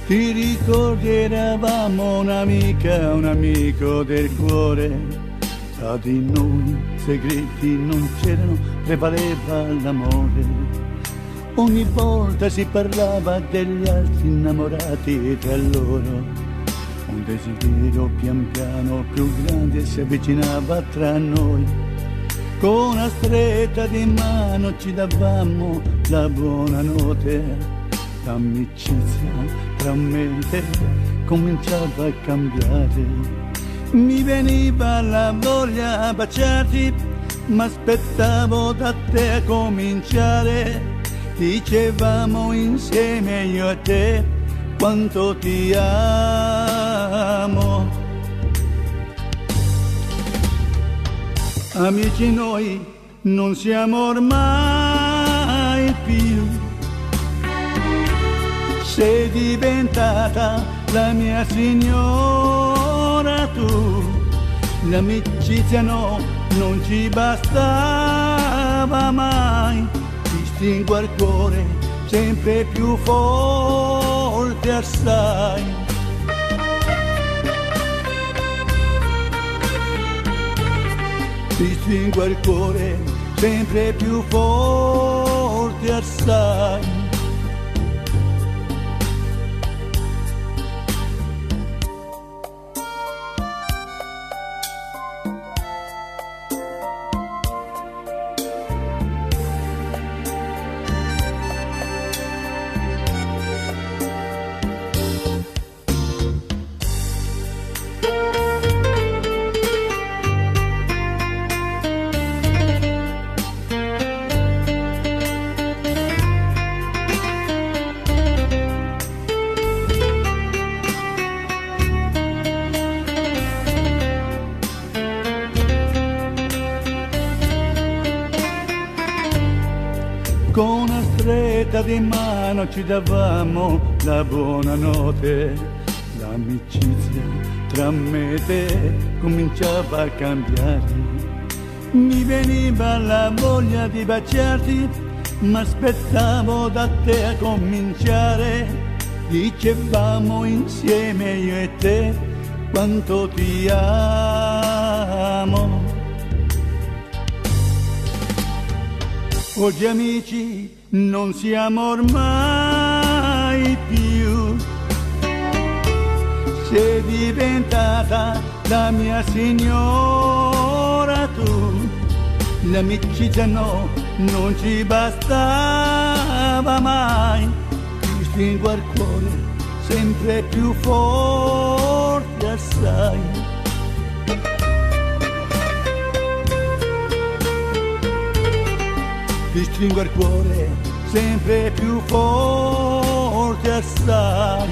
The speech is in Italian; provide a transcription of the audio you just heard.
Ti ricordi eravamo un'amica, un amico del cuore. Tra di noi segreti non c'erano, prevaleva l'amore. Ogni volta si parlava degli altri innamorati e tra loro. Un desiderio pian piano più grande si avvicinava tra noi. Con una stretta di mano ci davamo la buonanotte. L'amicizia tra me e te cominciava a cambiare. Mi veniva la voglia a baciarti, ma aspettavo da te a cominciare. Dicevamo insieme io e te quanto ti amo. Amici noi non siamo ormai più. Sei diventata la mia signora tu. L'amicizia no, non ci bastava mai. Ti stringo al cuore sempre più forte assai. Ti stringo al cuore sempre più forte assai. Con una stretta di mano ci davamo la buonanotte. L'amicizia tra me e te cominciava a cambiare. Mi veniva la voglia di baciarti, ma aspettavo da te a cominciare. Dicevamo insieme io e te quanto ti amo. Oggi amici non siamo ormai più. Sei diventata la mia signora tu. L'amicizia no, non ci bastava mai. Ti stringo al cuore sempre più forte assai. Ti stringo al cuore sempre più forte assai.